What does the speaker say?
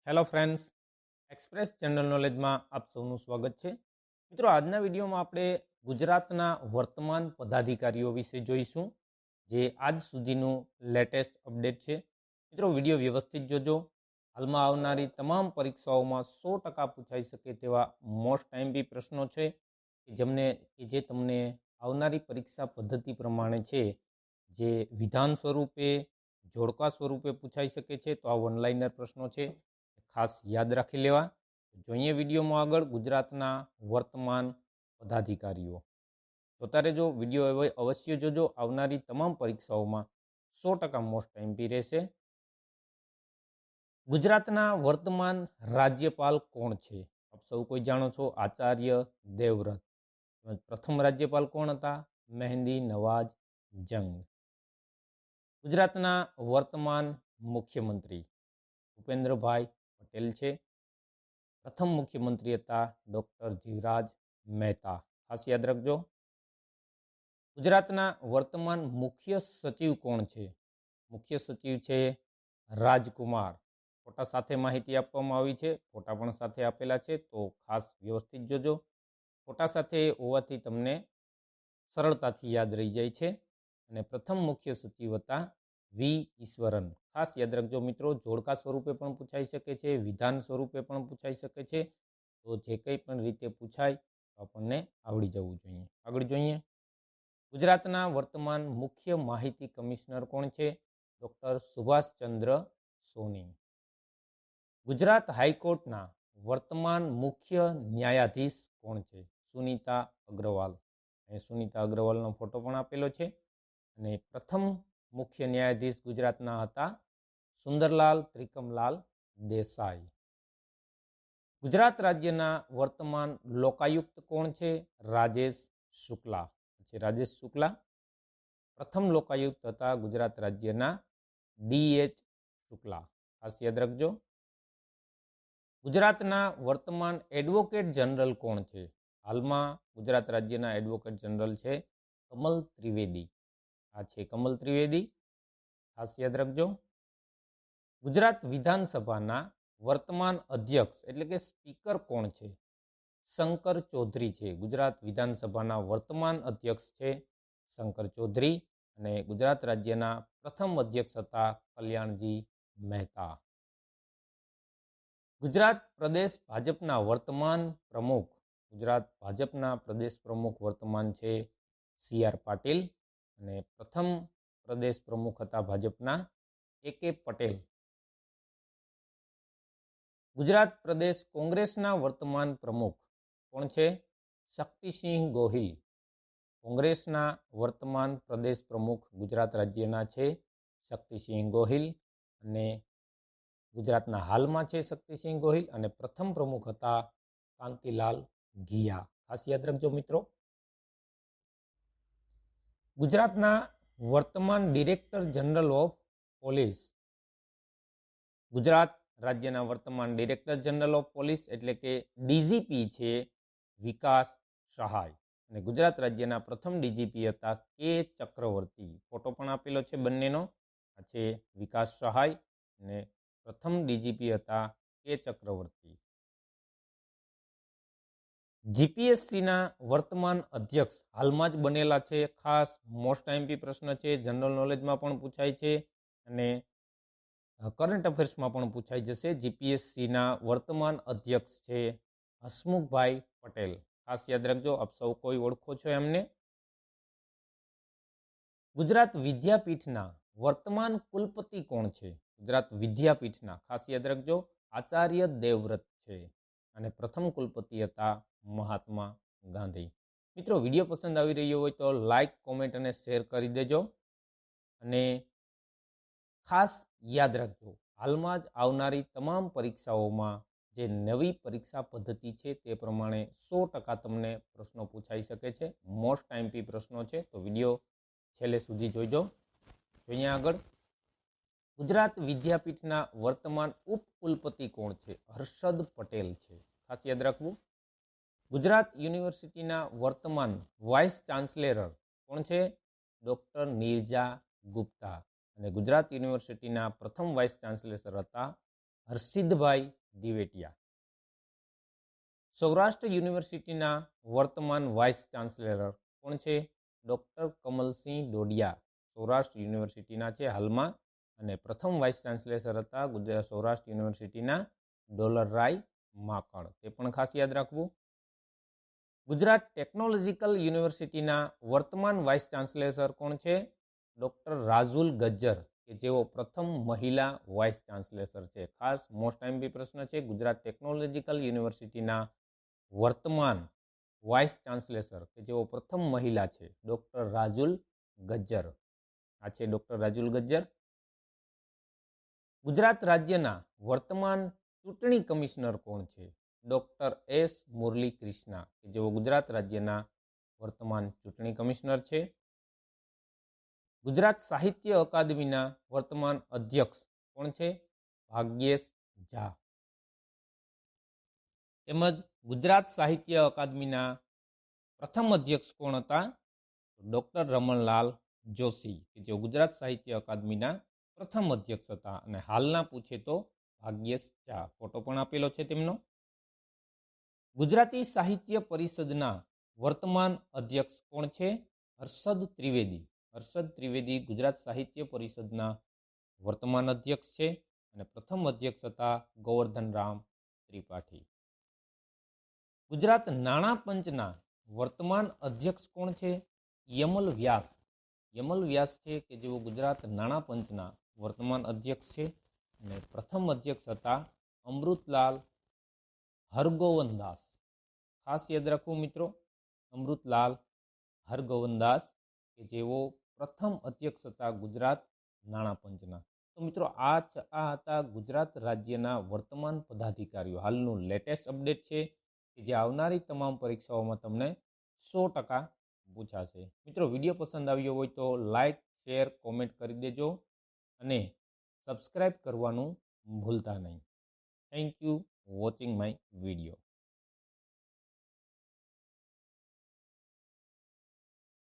Hello friends, express general નોલેજમાં આપ સૌનું સ્વાગત છે. મિત્રો, આજના વિડીયોમાં આપણે ગુજરાતના વર્તમાન પદાધિકારીઓ વિશે જોઈશું, જે આજ સુધીનું લેટેસ્ટ અપડેટ છે. મિત્રો, વિડીયો વ્યવસ્થિત જોજો. હાલમાં આવનારી તમામ પરીક્ષાઓમાં 100% પૂછાઈ શકે તેવા મોસ્ટ આઈએમપી પ્રશ્નો છે જે તમને આવનારી પરીક્ષા પદ્ધતિ પ્રમાણે છે, જે વિધાન સ્વરૂપે, જોડકા સ્વરૂપે પૂછાઈ શકે છે. તો આ ઓનલાઈનર પ્રશ્નો છે, ખાસ યાદ રાખી લેવા. જોઈએ વિડીયોમાં આગળ ગુજરાતના વર્તમાન પદાધિકારીઓ. જોતા રહેજો, વિડીયો હવે અવશ્ય જોજો. આવનારી તમામ પરીક્ષાઓમાં 100% મોસ્ટ આઈએમપી રહેશે. ગુજરાતના વર્તમાન રાજ્યપાલ કોણ છે? આપ સૌ કોઈ જાણો છો, આચાર્ય દેવવ્રત. પ્રથમ રાજ્યપાલ કોણ હતા? મહેંદી નવાઝ જંગ. ગુજરાતના વર્તમાન મુખ્યમંત્રી ભૂપેન્દ્રભાઈ પટેલ છે. પ્રથમ મુખ્યમંત્રી હતા ડૉક્ટર જીવરાજ મહેતા. ખાસ યાદ રાખજો. ગુજરાતના વર્તમાન મુખ્ય સચિવ કોણ છે? મુખ્ય સચિવ છે રાજકુમાર. ફોટા સાથે માહિતી આપવામાં આવી છે, ફોટા પણ સાથે આપેલા છે, તો ખાસ વ્યવસ્થિત જોજો. ફોટા સાથે હોવાથી તમને સરળતાથી યાદ રહી જાય છે. અને પ્રથમ મુખ્ય સચિવ હતા વી ઈશ્વરન. ખાસ યાદ રાખજો મિત્રો, જોડકા સ્વરૂપે પણ પૂછાઈ શકે છે, વિધાન સ્વરૂપે પણ પૂછાઈ શકે છે. તો જે કંઈ પણ રીતે પૂછાય તો આપણને આવડી જવું જોઈએ. આગળ જોઈએ, ગુજરાતના વર્તમાન મુખ્ય માહિતી કમિશનર કોણ છે? ડૉક્ટર સુભાષચંદ્ર સોની. ગુજરાત હાઈકોર્ટના વર્તમાન મુખ્ય ન્યાયાધીશ કોણ છે? સુનીતા અગ્રવાલ. અહીં સુનીતા અગ્રવાલનો ફોટો પણ આપેલો છે. અને પ્રથમ મુખ્ય ન્યાયાધીશ ગુજરાતના હતા સુંદરલાલ ત્રિકમલાલ દેસાઈ. ગુજરાત રાજ્યના વર્તમાન લોકાયુક્ત કોણ છે? રાજેશ શુક્લા. રાજેશ શુક્લા. પ્રથમ લોકાયુક્ત હતા ગુજરાત રાજ્યના ડી.એચ. શુક્લા. ખાસ યાદ રાખજો. ગુજરાતના વર્તમાન એડવોકેટ જનરલ કોણ છે? હાલમાં ગુજરાત રાજ્યના એડવોકેટ જનરલ છે કમલ ત્રિવેદી. આ છે કમલ ત્રિવેદી. ખાસ યાદ રાખજો. ગુજરાત વિધાનસભાના વર્તમાન અધ્યક્ષ એટલે કે સ્પીકર કોણ છે? શંકર ચૌધરી છે. ગુજરાત વિધાનસભાના વર્તમાન અધ્યક્ષ છે શંકર ચૌધરી. અને ગુજરાત રાજ્યના પ્રથમ અધ્યક્ષ હતા કલ્યાણજી મહેતા. ગુજરાત પ્રદેશ ભાજપના વર્તમાન પ્રમુખ. ગુજરાત ભાજપના પ્રદેશ પ્રમુખ વર્તમાન છે સી.આર. પાટીલ. અને પ્રથમ પ્રદેશ પ્રમુખ હતા ભાજપના એ.કે. પટેલ. ગુજરાત પ્રદેશ કોંગ્રેસના વર્તમાન પ્રમુખ કોણ છે? શક્તિસિંહ ગોહિલ. કોંગ્રેસના વર્તમાન પ્રદેશ પ્રમુખ ગુજરાત રાજ્યના છે શક્તિસિંહ ગોહિલ. અને ગુજરાતના હાલમાં છે શક્તિસિંહ ગોહિલ. અને પ્રથમ પ્રમુખ હતા કાંતિલાલ ઘિયા. ખાસ યાદ રાખજો મિત્રો. ગુજરાતના વર્તમાન director general of police. Gujarat રાજ્યના વર્તમાન ડિરેક્ટર જનરલ ઓફ પોલીસ એટલે કે ડીજીપી છે વિકાસ સહાય. અને ગુજરાત રાજ્યના પ્રથમ ડીજીપી હતા કે ચક્રવર્તી. ફોટો પણ આપેલો છે બંનેનો. આ છે વિકાસ સહાય અને પ્રથમ ડીજીપી હતા કે ચક્રવર્તી. જીપીએસસીના વર્તમાન અધ્યક્ષ હાલમાં જ બનેલા છે. ખાસ મોસ્ટ આઈએમપી પ્રશ્ન છે, જનરલ નોલેજમાં પણ પૂછાય છે અને કરંટ અફેર્સમાં પણ પૂછાઈ જશે. જીપીએસસીના વર્તમાન અધ્યક્ષ છે હસમુખભાઈ પટેલ. ખાસ યાદ રાખજો, આપ સૌ કોઈ ઓળખો છો એમને. ગુજરાત વિદ્યાપીઠના વર્તમાન કુલપતિ કોણ છે? ગુજરાત વિદ્યાપીઠના ખાસ યાદ રાખજો આચાર્ય દેવવ્રત છે. અને પ્રથમ કુલપતિ હતા મહાત્મા ગાંધી. મિત્રો, વિડીયો પસંદ આવી રહ્યો હોય તો લાઈક, કોમેન્ટ અને શેર કરી દેજો. અને ખાસ યાદ રાખજો, હાલમાં જ આવનારી તમામ પરીક્ષાઓમાં જે નવી પરીક્ષા પદ્ધતિ છે તે પ્રમાણે 100% તમને પ્રશ્નો પૂછાઈ શકે છે. મોસ્ટ આઈએમપી પ્રશ્નો છે, તો વિડીયો છેલ્લે સુધી જોઈજો. જોઈએ આગળ. ગુજરાત વિદ્યાપીઠના વર્તમાન ઉપકુલપતિ કોણ છે? હર્ષદ પટેલ છે. ખાસ યાદ રાખવું. ગુજરાત યુનિવર્સિટીના વર્તમાન વાઇસ ચાન્સેલર કોણ છે? ડૉક્ટર નીરજા ગુપ્તા. અને ગુજરાત યુનિવર્સિટીના પ્રથમ વાઇસ ચાન્સેલર હતા હર્ષિદભાઈ દિવેટિયા. સૌરાષ્ટ્ર યુનિવર્સિટીના વર્તમાન વાઇસ ચાન્સેલર કોણ છે? ડૉક્ટર કમલસિંહ ડોડિયા સૌરાષ્ટ્ર યુનિવર્સિટીના છે હાલમાં, અને પ્રથમ વાઇસ ચાન્સેલર હતા સૌરાષ્ટ્ર યુનિવર્સિટીના ડોલરરાય માકણ. તે પણ ખાસ યાદ રાખવું. ગુજરાત ટેકનોલોજીકલ યુનિવર્સિટીના વર્તમાન વાઇસ ચાન્સેલર કોણ છે? ડૉક્ટર રાજુલ ગજ્જર, કે જેઓ પ્રથમ મહિલા વાઇસ ચાન્સેલર છે. ખાસ મોસ્ટ આઈએમપી પ્રશ્ન છે. ગુજરાત ટેકનોલોજીકલ યુનિવર્સિટીના વર્તમાન વાઇસ ચાન્સેલર કે જેઓ પ્રથમ મહિલા છે, ડૉક્ટર રાજુલ ગજ્જર. આ છે ડૉક્ટર રાજુલ ગજ્જર. ગુજરાત રાજ્યના વર્તમાન ચૂંટણી કમિશનર કોણ છે? ડૉક્ટર એસ મુરલી કૃષ્ણા, કે જેઓ ગુજરાત રાજ્યના વર્તમાન ચૂંટણી કમિશનર છે. ગુજરાત સાહિત્ય અકાદમીના વર્તમાન અધ્યક્ષ કોણ છે? ભાગ્યેશ ઝા. તેમજ ગુજરાત સાહિત્ય અકાદમીના પ્રથમ અધ્યક્ષ કોણ હતા? ડૉક્ટર રમણલાલ જોશી, કે જેઓ ગુજરાત સાહિત્ય અકાદમીના પ્રથમ અધ્યક્ષ હતા, અને હાલના પૂછે તો ભાગ્યેશ ઝા. ફોટો પણ આપેલો છે તેમનો. ગુજરાતી સાહિત્ય પરિષદના વર્તમાન અધ્યક્ષ કોણ છે? હર્ષદ ત્રિવેદી. હર્ષદ ત્રિવેદી ગુજરાત સાહિત્ય પરિષદના વર્તમાન અધ્યક્ષ છે, અને પ્રથમ અધ્યક્ષ હતા ગોવર્ધનરામ ત્રિપાઠી. ગુજરાત નાણાં પંચના વર્તમાન અધ્યક્ષ કોણ છે? યમલ વ્યાસ. યમલ વ્યાસ છે, કે જેઓ ગુજરાત નાણાં પંચના વર્તમાન અધ્યક્ષ છે, અને પ્રથમ અધ્યક્ષ હતા અમૃતલાલ હરગોવનદાસ. ખાસ યાદ રાખવું મિત્રો, અમૃતલાલ હરગોવનદાસ, કે જેઓ પ્રથમ અધ્યક્ષ હતા ગુજરાત નાણાં પંચના. તો મિત્રો આ હતા ગુજરાત રાજ્યના વર્તમાન પદાધિકારીઓ. હાલનું લેટેસ્ટ અપડેટ છે, કે જે આવનારી તમામ પરીક્ષાઓમાં તમને 100% પૂછાશે. મિત્રો વિડીયો પસંદ આવ્યો હોય તો લાઇક, શેર, કોમેન્ટ કરી દેજો, અને સબસ્ક્રાઈબ કરવાનું ભૂલતા નહીં. Thank you watching my video.